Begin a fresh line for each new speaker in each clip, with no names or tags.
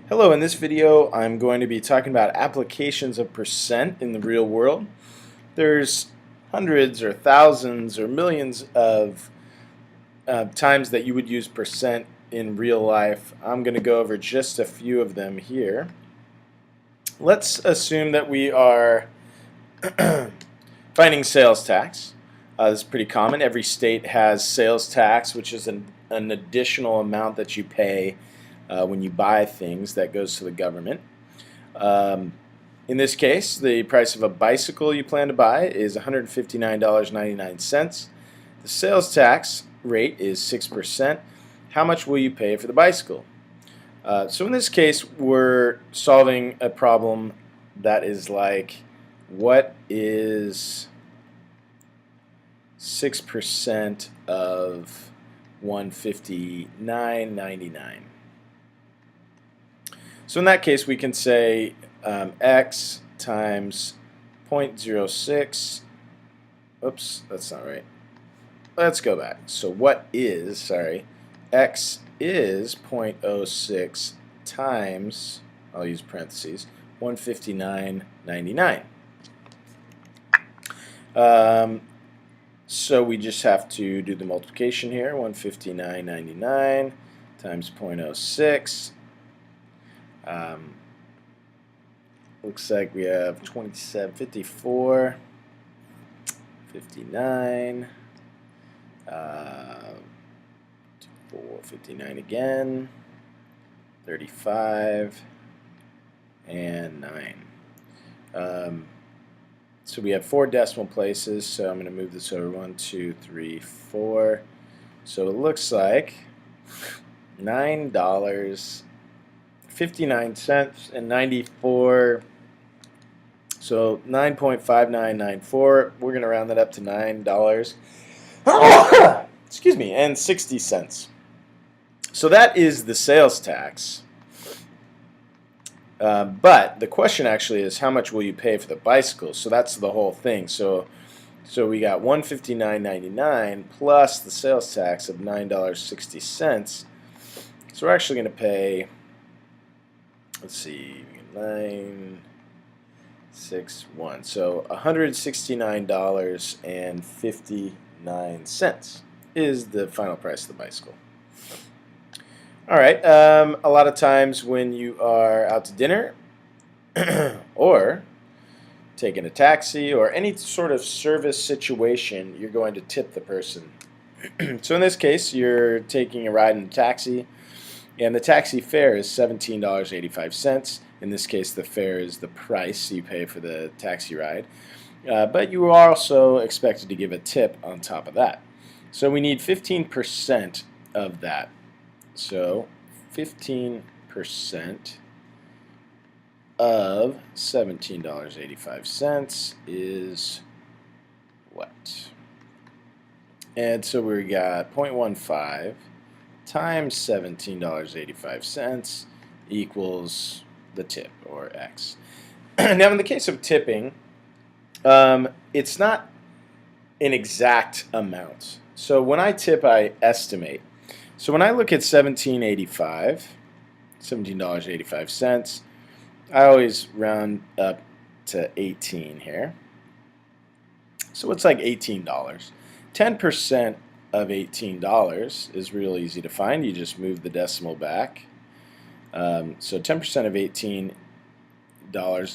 Hello, in this video I'm going to be talking about applications of percent in the real world. There's hundreds or thousands or millions of times that you would use percent in real life. I'm going to go over just a few of them here. Let's assume that we are finding sales tax. This is pretty common. Every state has sales tax, which is an additional amount that you pay when you buy things that goes to the government. In this case, the price of a bicycle you plan to buy is $159.99. The sales tax rate is 6%. How much will you pay for the bicycle? So in this case, we're solving a problem that is like, what is 6% of $159.99? So in that case, we can say x times 0.06. Oops, that's not right. Let's go back. So what is, x is 0.06 times, I'll use parentheses, 159.99. So we just have to do the multiplication here. 159.99 times 0.06. Looks like we have 27, 54, 59, 59 again, 35, and 9. So we have 4 decimal places, so I'm going to move this over 1, 2, 3, 4. So it looks like $9.59 and 94. So 9.5994. We're going to round that up to $9. Excuse me, and 60 cents. So that is the sales tax. But the question actually is, how much will you pay for the bicycle? So that's the whole thing. So we got $159.99 plus the sales tax of $9.60. So we're actually going to pay, let's see, 961. So $169.59 is the final price of the bicycle. All right. A lot of times when you are out to dinner or taking a taxi or any sort of service situation, you're going to tip the person. So in this case, you're taking a ride in a taxi, and the taxi fare is $17.85. In this case, the fare is the price you pay for the taxi ride. But you are also expected to give a tip on top of that. So we need 15% of that. So 15% of $17.85 is what? And so we got 0.15 times $17.85 equals the tip, or X. Now in the case of tipping, it's not an exact amount. So when I tip, I estimate. So when I look at $17.85, I always round up to 18 here. So it's like $18. 10% of $18 is real easy to find. You just move the decimal back. So 10% of $18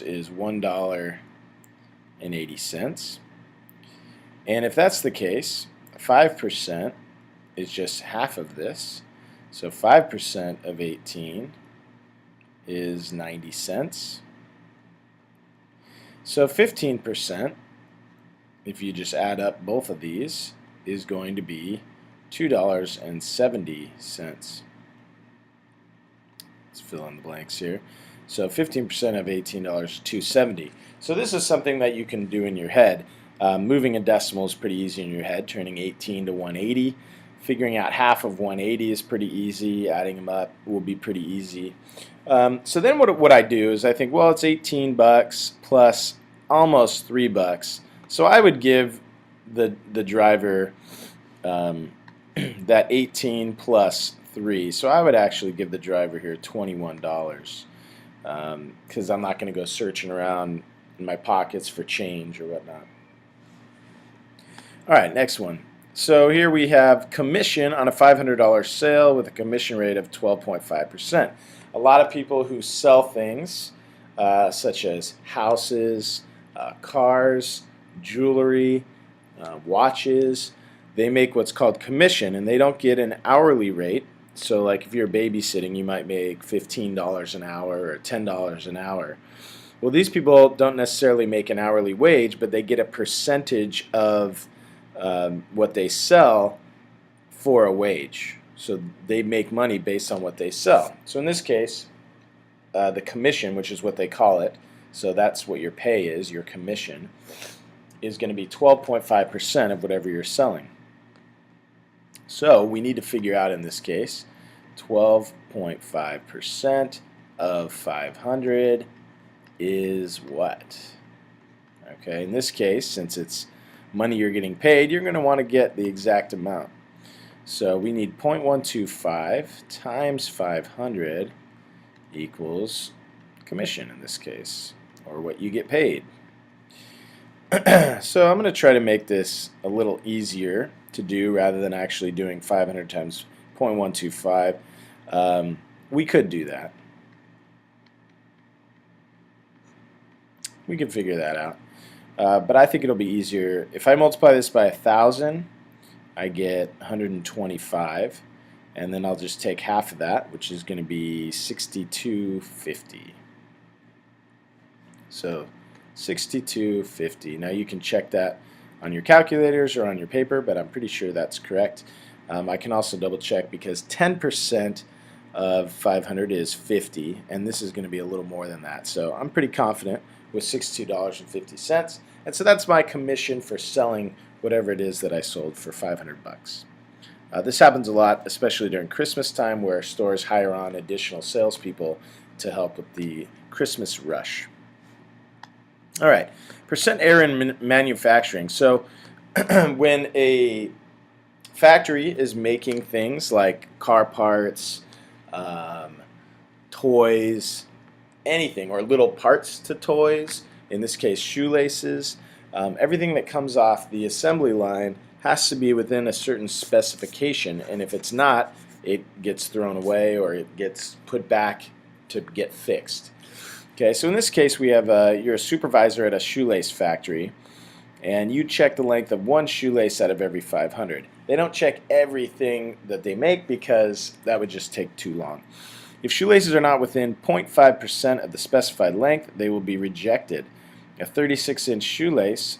is $1.80. And if that's the case, 5% is just half of this. So 5% of 18 is 90 cents. So 15%, if you just add up both of these, is going to be $2.70. Let's fill in the blanks here. So 15% of $18 is $2.70. So this is something that you can do in your head. Moving a decimal is pretty easy in your head, turning 18 to 180. Figuring out half of 180 is pretty easy. Adding them up will be pretty easy. So then what I do is I think, well, it's 18 bucks plus almost $3. So I would give the driver that 18 plus 3. So I would actually give the driver here $21 because I'm not going to go searching around in my pockets for change or whatnot. All right, next one. So here we have commission on a $500 sale with a commission rate of 12.5%. A lot of people who sell things such as houses, cars, jewelry, watches, they make what's called commission, and they don't get an hourly rate. So like if you're babysitting, you might make $15 an hour or $10 an hour. Well, these people don't necessarily make an hourly wage, but they get a percentage of what they sell for a wage. So they make money based on what they sell. So in this case, the commission, which is what they call it, so that's what your pay is, your commission, is going to be 12.5% of whatever you're selling. So we need to figure out in this case 12.5% of 500 is what? Okay, in this case, since it's money you're getting paid, you're going to want to get the exact amount. So we need 0.125 times 500 equals commission in this case, or what you get paid. So I'm going to try to make this a little easier to do rather than actually doing 500 times 0.125. We could do that. We can figure that out. But I think it'll be easier. If I multiply this by 1,000, I get 125. And then I'll just take half of that, which is going to be 62.50. So 62.50. Now you can check that on your calculators or on your paper, but I'm pretty sure that's correct. I can also double check because 10% of 500 is 50, and this is going to be a little more than that. So I'm pretty confident with $62.50. And so that's my commission for selling whatever it is that I sold for 500 bucks. This happens a lot, especially during Christmas time, where stores hire on additional salespeople to help with the Christmas rush. All right, percent error in manufacturing. So when a factory is making things like car parts, toys, anything, or little parts to toys, in this case shoelaces, everything that comes off the assembly line has to be within a certain specification, and if it's not, it gets thrown away or it gets put back to get fixed. Okay, so in this case we have you're a supervisor at a shoelace factory, and you check the length of one shoelace out of every 500. They don't check everything that they make because that would just take too long. If shoelaces are not within 0.5% of the specified length, they will be rejected. A 36-inch shoelace,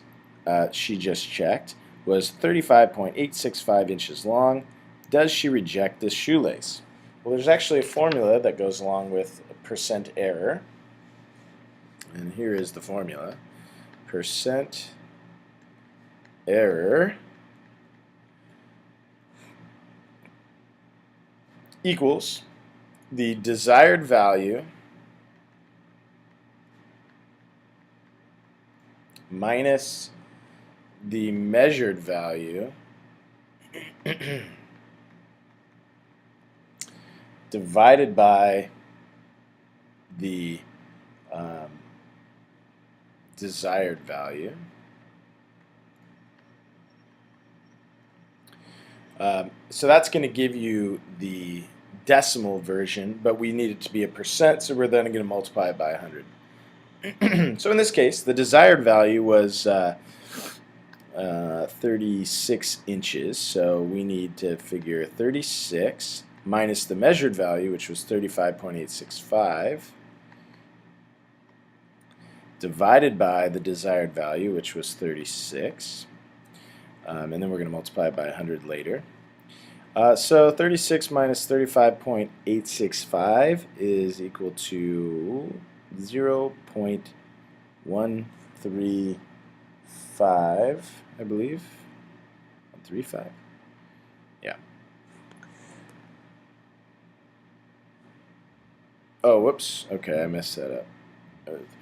she just checked, was 35.865 inches long. Does she reject this shoelace? Well, there's actually a formula that goes along with percent error. And here is the formula. Percent error equals the desired value minus the measured value divided by the desired value. So that's going to give you the decimal version, but we need it to be a percent, so we're then going to multiply it by 100. So in this case, the desired value was 36 inches, so we need to figure 36 minus the measured value, which was 35.865, divided by the desired value, which was 36, and then we're going to multiply it by 100 later. So 36 minus 35.865 is equal to 0.135, I believe. 135? Yeah. Oh, whoops. Okay, I messed that up.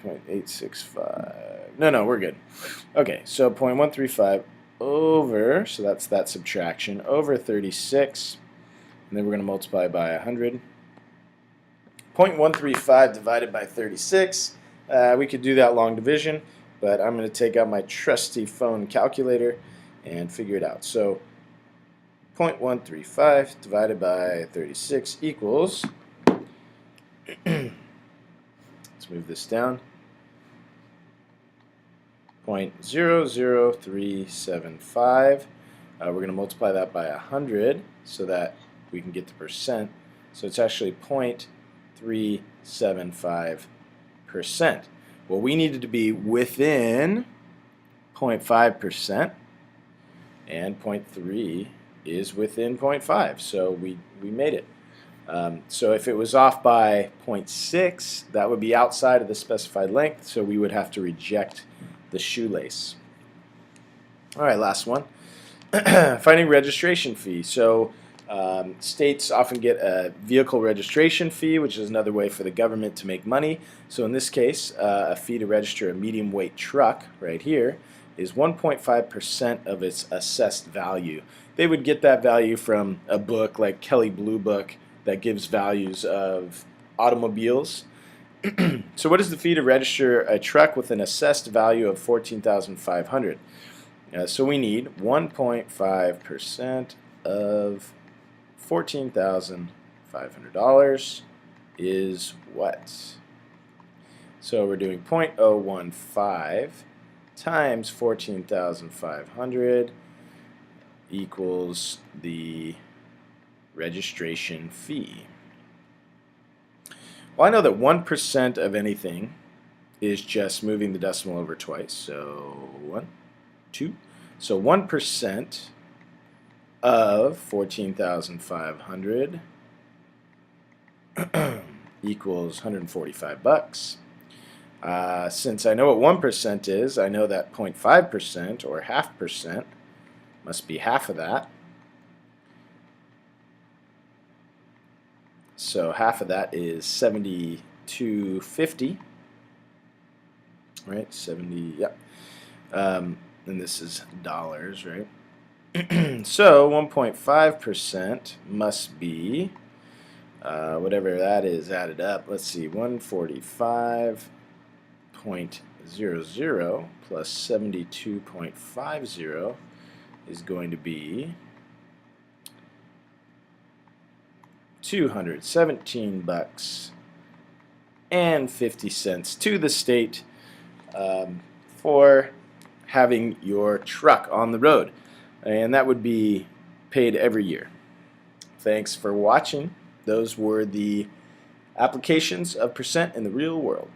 0.865. No, we're good. Okay, so 0.135 over, so that's that subtraction, over 36. and then we're going to multiply by 100. 0.135 divided by 36. We could do that long division, but I'm going to take out my trusty phone calculator and figure it out. So 0.135 divided by 36 equals, let's move this down, 0.00375. We're going to multiply that by 100 so that we can get the percent. So it's actually 0.375%. Well, we needed to be within 0.5%, and 0.3 is within 0.5, so we made it. So if it was off by 0.6, that would be outside of the specified length, so we would have to reject the shoelace. All right, last one. Finding registration fee. So states often get a vehicle registration fee, which is another way for the government to make money. So in this case, a fee to register a medium weight truck right here is 1.5% of its assessed value. They would get that value from a book like Kelley Blue Book that gives values of automobiles. So what is the fee to register a truck with an assessed value of $14,500? So we need 1.5% of $14,500 is what? So we're doing 0.015 times 14,500 equals the registration fee. Well, I know that 1% of anything is just moving the decimal over twice. So 1, 2. So 1% of 14,500 equals 145 bucks. Since I know what 1% is, I know that 0.5% or 0.5% must be half of that. So half of that is $72.50. Right, 70. Yep. And this is dollars, right? So 1.5% must be whatever that is added up. Let's see, 145.00 plus 72.50 is going to be 217 bucks and 50 cents to the state for having your truck on the road, and that would be paid every year. Thanks for watching. Those were the applications of percent in the real world.